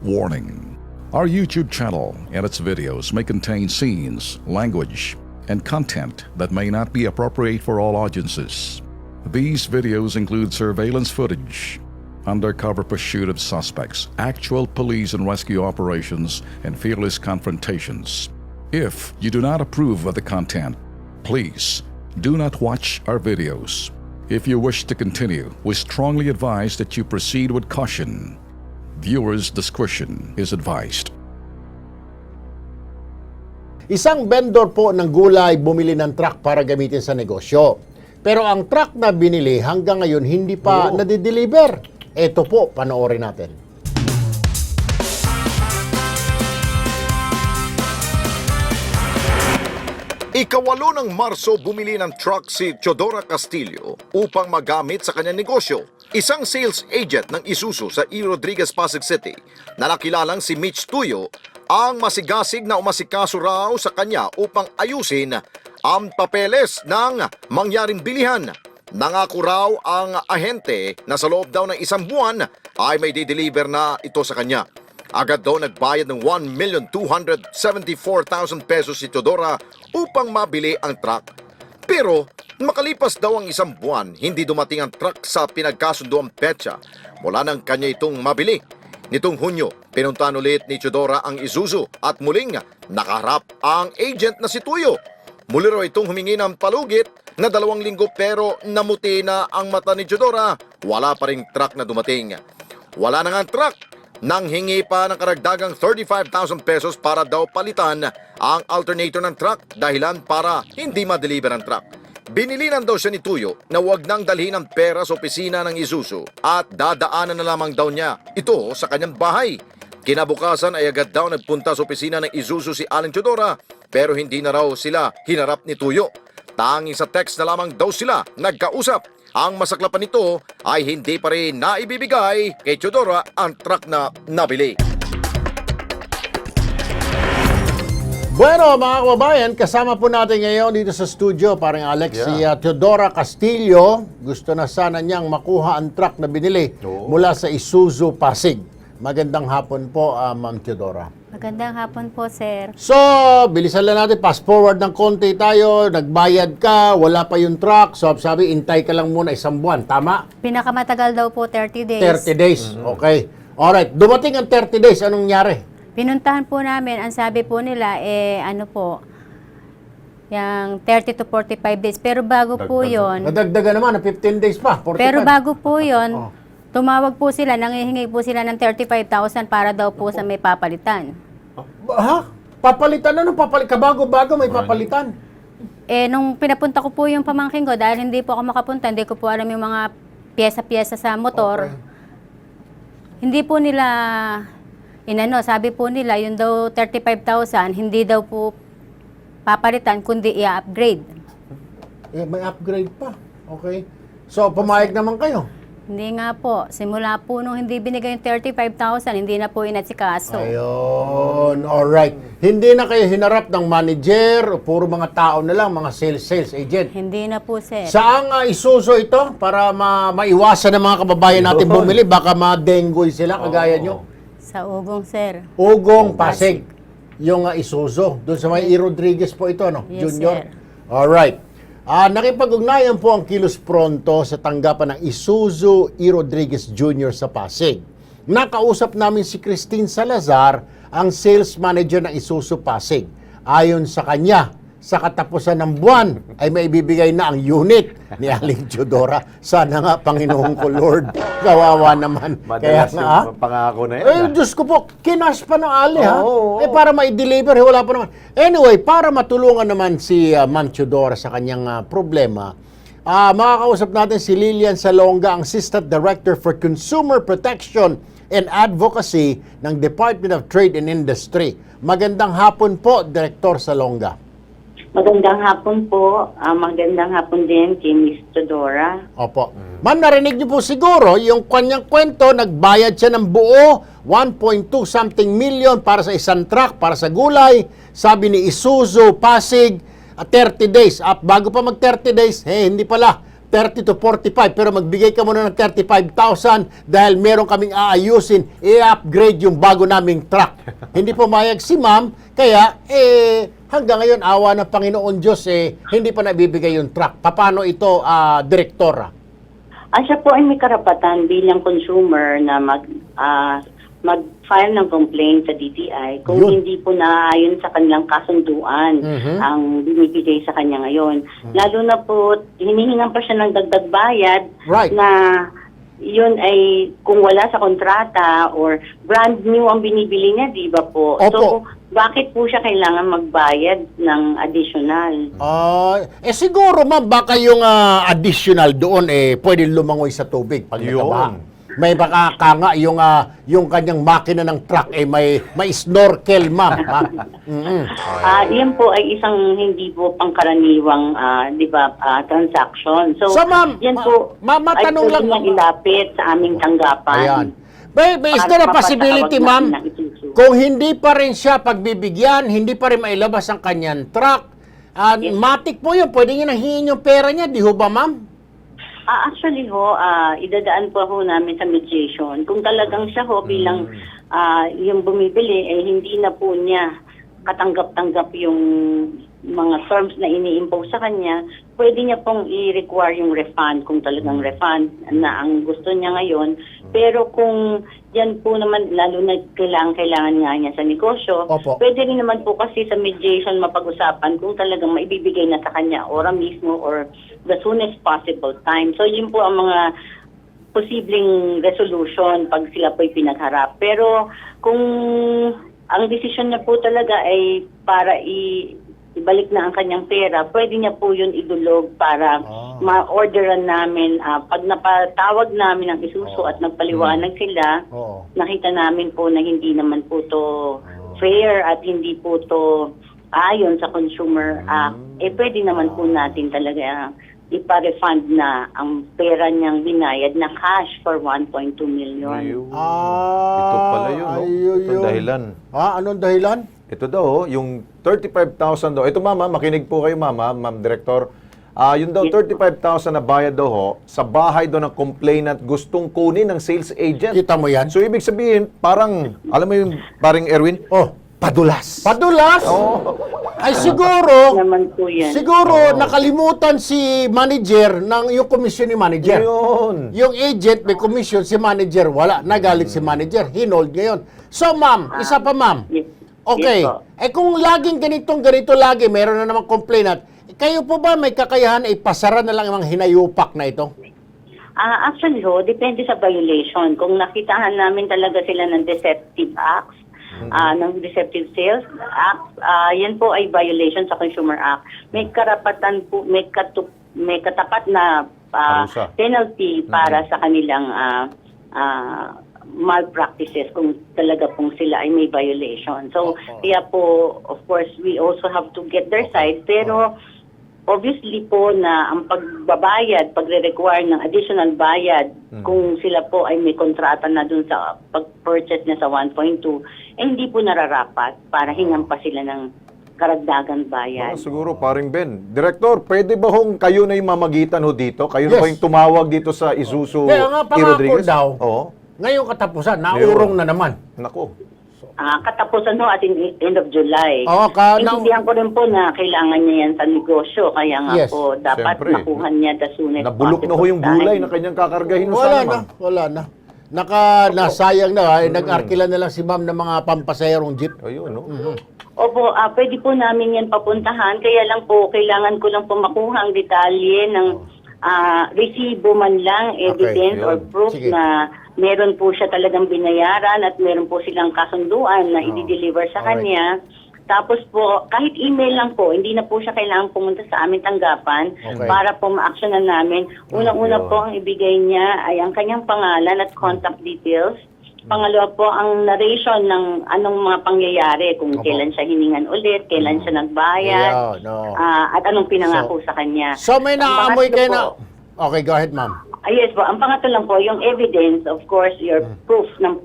Warning: our YouTube channel and its videos may contain scenes, language, and content that may not be appropriate for all audiences. These videos include surveillance footage, undercover pursuit of suspects, actual police and rescue operations, and fearless confrontations. If you do not approve of the content, please do not watch our videos. If you wish to continue, we strongly advise that you proceed with caution. Viewers' discretion is advised. Isang vendor po ng gulay bumili ng truck para gamitin sa negosyo. Pero ang truck na binili hanggang ngayon hindi pa nadideliver. Ito po, panoorin natin. Ikawalo ng Marso, bumili ng truck si Teodora Castillo upang magamit sa kanyang negosyo. Isang sales agent ng Isuzu sa E. Rodriguez, Pasig City na nakilalang si Mitch Tuyo ang masigasig na umasikaso raw sa kanya upang ayusin ang papeles ng mangyaring bilihan. Nangako raw ang ahente na sa loob daw ng isang buwan ay may di-deliver na ito sa kanya. Agad daw nagbayad ng 1,274,000 pesos si Teodora upang mabili ang truck. Pero makalipas daw ang isang buwan, hindi dumating ang truck sa pinagkasundoang petsa mula nang kanya itong mabili. Nitong Hunyo, pinuntahan ulit ni Teodora ang Isuzu at muling nakaharap ang agent na si Tuyo. Muli raw itong humingi ng palugit na 2 linggo pero namuti na ang mata ni Teodora. Wala pa ring truck na dumating. Wala na nga ang truck. Nang hingi pa ng karagdagang 35,000 pesos para daw palitan ang alternator ng truck dahilan para hindi ma-deliver ang truck. Binilinan daw siya ni Tuyo na huwag nang dalhin ang pera sa opisina ng Isuzu at dadaanan na lamang daw niya ito sa kanyang bahay. Kinabukasan ay agad daw nagpunta sa opisina ng Isuzu si Aling Teodora pero hindi na raw sila hinarap ni Tuyo. Tanging sa text na lamang daw sila nagkausap. Ang masaklapan nito ay hindi pa rin naibibigay kay Teodora ang truck na nabili. Bueno, mga kababayan, kasama po natin ngayon dito sa studio, parang Alex, si Teodora Castillo. Gusto na sana niyang makuha ang truck na binili mula sa Isuzu Pasig. Magandang hapon po, Ma'am Teodora. Magandang hapon po, sir. So, bilisan lang natin, fast forward ng konti tayo, nagbayad ka, wala pa yung truck, so sabi, intay ka lang muna 1 buwan, tama? Pinakamatagal daw po, 30 days. 30 days, okay. Alright, dumating ang 30 days, anong nangyari? Pinuntahan po namin, ang sabi po nila, yung 30 to 45 days. Pero bago po yon, Nadagdagan naman, 15 days pa, 45. pero bago po yon, tumawag po sila, nangihingi po sila ng 35,000 para daw po sa may papalitan. Ha? Papalitan? Ano papalitan? Kabago-bago may papalitan? Nung pinapunta ko po yung pamangkin ko, dahil hindi po ako makapunta, hindi ko po alam yung mga pyesa-pyesa sa motor, hindi po nila, sabi po nila, yung daw 35,000, hindi daw po papalitan, kundi i-upgrade. May upgrade pa. Okay. So, pumayag naman kayo? Hindi nga po. Simula po nung hindi binigay yung 35,000, hindi na po inatsikaso. Ayun. Alright. Hindi na kayo hinarap ng manager o puro mga tao na lang, mga sales agent. Hindi na po, sir. Saang Isuzu ito para maiwasan ng mga kababayan natin bumili? Baka ma-dengue sila, kagaya nyo. Sa Ugong, sir. Ugong, Pasig. Yung Isuzu. Doon sa may E. Rodriguez po ito, no? Yes, Junior. sir. Alright. Nakipag-ugnayan po ang Kilos Pronto sa tanggapan ng Isuzu E. Rodriguez Jr. sa Pasig. Nakausap namin si Christine Salazar, ang sales manager ng Isuzu Pasig. Ayon sa kanya, sa katapusan ng buwan ay maibibigay na ang unit ni Aling Teodora. Sana nga, Panginoon ko, Lord. Kawawa naman. Madalas yung pangako na yan. Diyos ko po, kinas pa ng Ali, ha? Para ma-deliver, wala pa naman. Anyway, para matulungan naman si Ma'am Teodora sa kanyang problema, makakausap natin si Lilian Salonga, ang Assistant Director for Consumer Protection and Advocacy ng Department of Trade and Industry. Magandang hapon po, Director Salonga. Magandang hapon po. Magandang hapon din kay Miss Teodora. Opo. Ma'am, narinig niyo po siguro yung kanyang kwento, nagbayad siya ng buo, 1.2 something million para sa isang truck, para sa gulay. Sabi ni Isuzu, Pasig, 30 days. Bago pa mag 30 days, hindi pala. 30 to 45, pero magbigay ka muna ng 35,000 dahil meron kaming aayusin, i-upgrade yung bago naming truck. Hindi pumayag si ma'am, kaya hanggang ngayon, awa ng Panginoon Diyos, hindi pa nabibigay yung truck. Paano ito, Direktora? Siya po ay may karapatan bilang consumer na mag-file ng complaint sa DTI kung Yun. hindi po naayon sa kanilang kasunduan ang binibigay sa kanya ngayon. Lalo na po, hinihingan pa siya ng dagdag bayad Right. na yun ay kung wala sa kontrata or brand new ang binibili niya, di ba po? Opo. So, bakit po siya kailangan magbayad ng additional? Siguro, ma'am, baka yung additional doon, pwede lumangoy sa tubig pag Yun. nakabaha. May baka kanga yung kanyang makina ng truck, may snorkel, ma'am. Yan po ay isang hindi po pangkaraniwang, di ba, transaction. So, Ma'am, yan po matanong ay lang. pwede niyang ilapit sa aming tanggapan. Ayan. May is there a possibility, ma'am, kung hindi pa rin siya pagbibigyan, hindi pa rin mailabas ang kanyang truck, matik po yun, pwede niya nahingin yung pera niya, di ho ba, ma'am? Actually ho, idadaan po ho namin sa mediation. Kung talagang siya ho bilang yung bumibili, hindi na po niya katanggap-tanggap yung mga terms na ini-impose sa kanya, pwede niya pong i-require yung refund kung talagang refund na ang gusto niya ngayon. Pero kung yan po naman, lalo na kailangan nga niya sa negosyo, Opo. pwede rin naman po kasi sa mediation mapag-usapan kung talagang maibibigay na sa kanya ora mismo or the soonest possible time. So yun po ang mga posibleng resolution pag sila po'y pinagharap. Pero kung ang desisyon niya po talaga ay para ibalik na ang kanyang pera, pwede niya po yun idulog para ma-orderan namin. Pag napatawag namin ang isuso at nagpaliwanag sila, Oo. nakita namin po na hindi naman po to fair at hindi po to ayon sa Consumer Act, pwede naman po natin talaga ipa-refund na ang pera niyang binayad na cash for 1.2 million. Ito pala yun, no? Ito ang dahilan. Anong dahilan? Ito daw, yung 35,000 daw. Ito, mama, makinig po kayo, ma'am director. Yun daw, 35,000 na bayad daw ho, sa bahay daw ng complainant gustong kunin ng sales agent. Kita mo yan? So, ibig sabihin, parang, alam mo yung, paring Erwin? Padulas. Padulas? Ay siguro, Naman po yan. nakalimutan si manager ng yung commission ni manager. Yun. Yung agent may commission, si manager wala. Nagalit si manager, hinold ngayon. So ma'am, isa pa ma'am. Yes. Okay. Yes po. Kung laging ganito lagi, meron na namang complainant, kayo po ba may kakayahan na ipasara na lang yung mga hinayupak na ito? Actually ho, depende sa violation. Kung nakitahan namin talaga sila ng deceptive acts, ng Deceptive Sales Act, yan po ay violation sa Consumer Act. May karapatan po, may katapat na Parusa. penalty para sa kanilang malpractices kung talaga pong sila ay may violation. So, kaya po, of course, we also have to get their side. Pero, obviously po na ang pagbabayad, pagre-require ng additional bayad kung sila po ay may kontrata na dun sa pag-purchase niya sa 1.2, hindi po nararapat para hingan pa sila ng karagdagan bayad. Siguro, paring Ben. Director, pwede ba hong kayo na yung mamagitan ho dito? Kayo na Yes. ba yung tumawag dito sa Isuzu Kaya nga, pangako Rodriguez? daw. Oo. Ngayong katapusan, naurong na naman. Nako. Katapusan ho at end of July. Oo, Intindihan ko rin po na kailangan niya yan sa negosyo. Kaya nga Yes, po, dapat siyempre. makuha niya the soonest Nabulok na ho yung possible gulay time. na kanyang kakargahin ho Wala sana, na, ma'am. wala na. Nasayang na, nag-arkila na lang si ma'am ng mga pampasaherong jeep. Ayun, no? Opo, pwede po namin yan papuntahan. Kaya lang po, kailangan ko lang po makuha ang detalye ng resibo man lang, evidence yun. or proof Sige. na meron po siya talagang binayaran at meron po silang kasunduan na i-deliver sa Alright. kanya. Tapos po, kahit email lang po, hindi na po siya kailangan pumunta sa aming tanggapan Okay. para po ma-actionan namin. Unang-una yun. po ang ibigay niya ay ang kanyang pangalan at contact details. Pangalawa po ang narration ng anong mga pangyayari, kung Opo. kailan siya hiningan ulit, kailan siya nagbayad, Yeah, no. at anong pinangako sa kanya. So may Ang naamoy pangatlo kayo na... po- Okay, go ahead ma'am. Yes po, ang pangatlo lang po, yung evidence, of course, your proof ng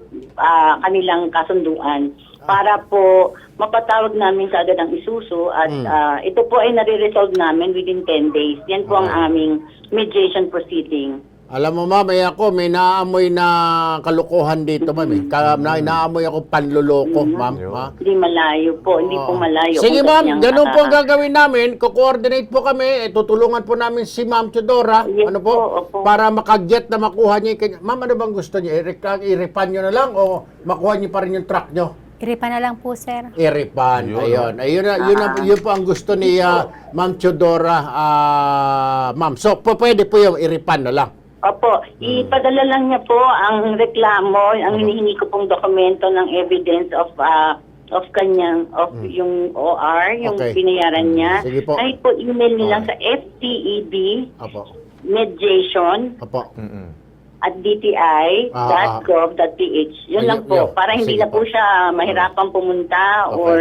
kanilang kasunduan. para po mapatawag namin kaagad ang Isuzu at ito po ay nare-resolve namin within 10 days. Yan po ang aming mediation proceeding. Alam mo, ma'am, may naamoy na kalokohan dito, ma'am. Naamoy ako panluloko, ma'am. Ha? Hindi malayo po, hindi po malayo. Sige, Kung ma'am, ganyang ganun po ang gagawin namin. Ko-coordinate po kami. Tutulungan po namin si Ma'am Teodora. Yes Ano po? po, opo. Para makaget na makuha niya yung kanya. Ma'am, ano bang gusto niya? I-refund nyo na lang o makuha niyo pa rin yung truck niyo? Iripa na lang po, sir. I-refund. Yun po ang gusto ni Ma'am Teodora. Ma'am, so pwede po yung i-refund na lang. Opo, ipadala lang niya po ang reklamo, ang hinihingi ko pong dokumento ng evidence of yung OR, yung Okay. binayaran niya. Sige po. Ay po email nilang sa FTEB Apo. mediation Apo. at dti.gov.ph. Yun lang Ayun, po, yun. para hindi Sige na po po. siya mahirapang pumunta Okay. or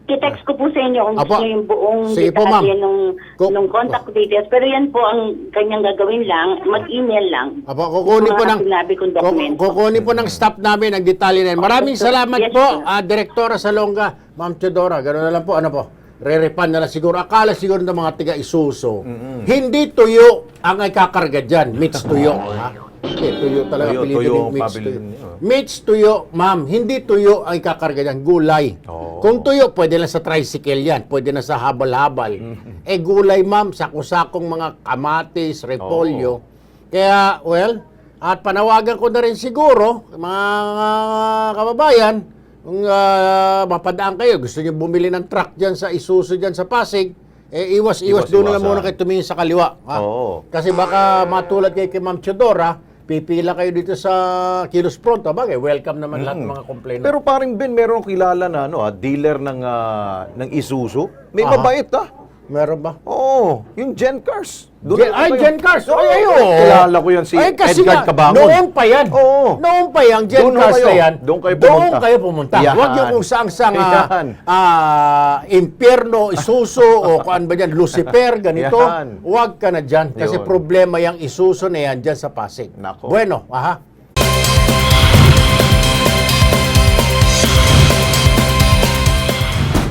i-text ko po sa inyo kung Apo. gusto niyo yung buong Sige po, ma'am. detalye Ko- nung contact details. Pero yan po ang kanyang gagawin lang, mag-email lang. Apo, kukunin po Mga ng sinabi kong dokumento. kukunin po ng staff namin ang detalye na yun. Maraming Yes, sir. salamat Yes, po, sir. Direktora Salonga, Ma'am Teodora. Gano'n na lang po, ano po? Re-refund na lang siguro. Akala siguro ng mga tiga-Isuso. Hindi tuyo ang ay kakarga dyan. Meats tuyo. Ha? Tuyo talaga. Tuyo, pilitin tuyo yung ang meats pabilin tuyo. niyo. Meats tuyo, ma'am. Hindi tuyo ang kakarga dyan. Gulay. Oo. Kung tuyo, pwede lang sa tricycle yan. Pwede na sa habal-habal. Gulay, ma'am, sakong-sakong mga kamatis, repolyo. Kaya, well, at panawagan ko na rin siguro, mga kababayan, kung mapadaan kayo, gusto niyo bumili ng truck dyan sa Isuzu dyan sa Pasig, iwas doon na lang Iwas-iwasan. muna kayo tumingin sa kaliwa. Ha? Oo. Kasi baka matulad kay Ma'am Teodora, pipila kayo dito sa Kilos Pronto. Bagay, welcome naman lahat ng mga complainant. Pero paring Ben, meron akong kilala na dealer ng Isuzu. May Aha. mabait Meron ba? Oo, yung Gen Cars. Gen Cars. Oo, Ay, oo. kilala ko yan si Kasi Edgar nga, Cabangon. Noon pa yan. Oo. Noon pa yan, Gen Doon ho Cars kayo. na yan. Doon kayo pumunta. Doon kayo pumunta. Yan. Huwag yung kung saang-sang Yan. impyerno, Isuzu, o kung ano ba dyan, Lucifer, ganito. Yan. Huwag ka na dyan. Kasi Yun. problema yung Isuzu na yan dyan sa Pasig. Nako. Bueno, aha.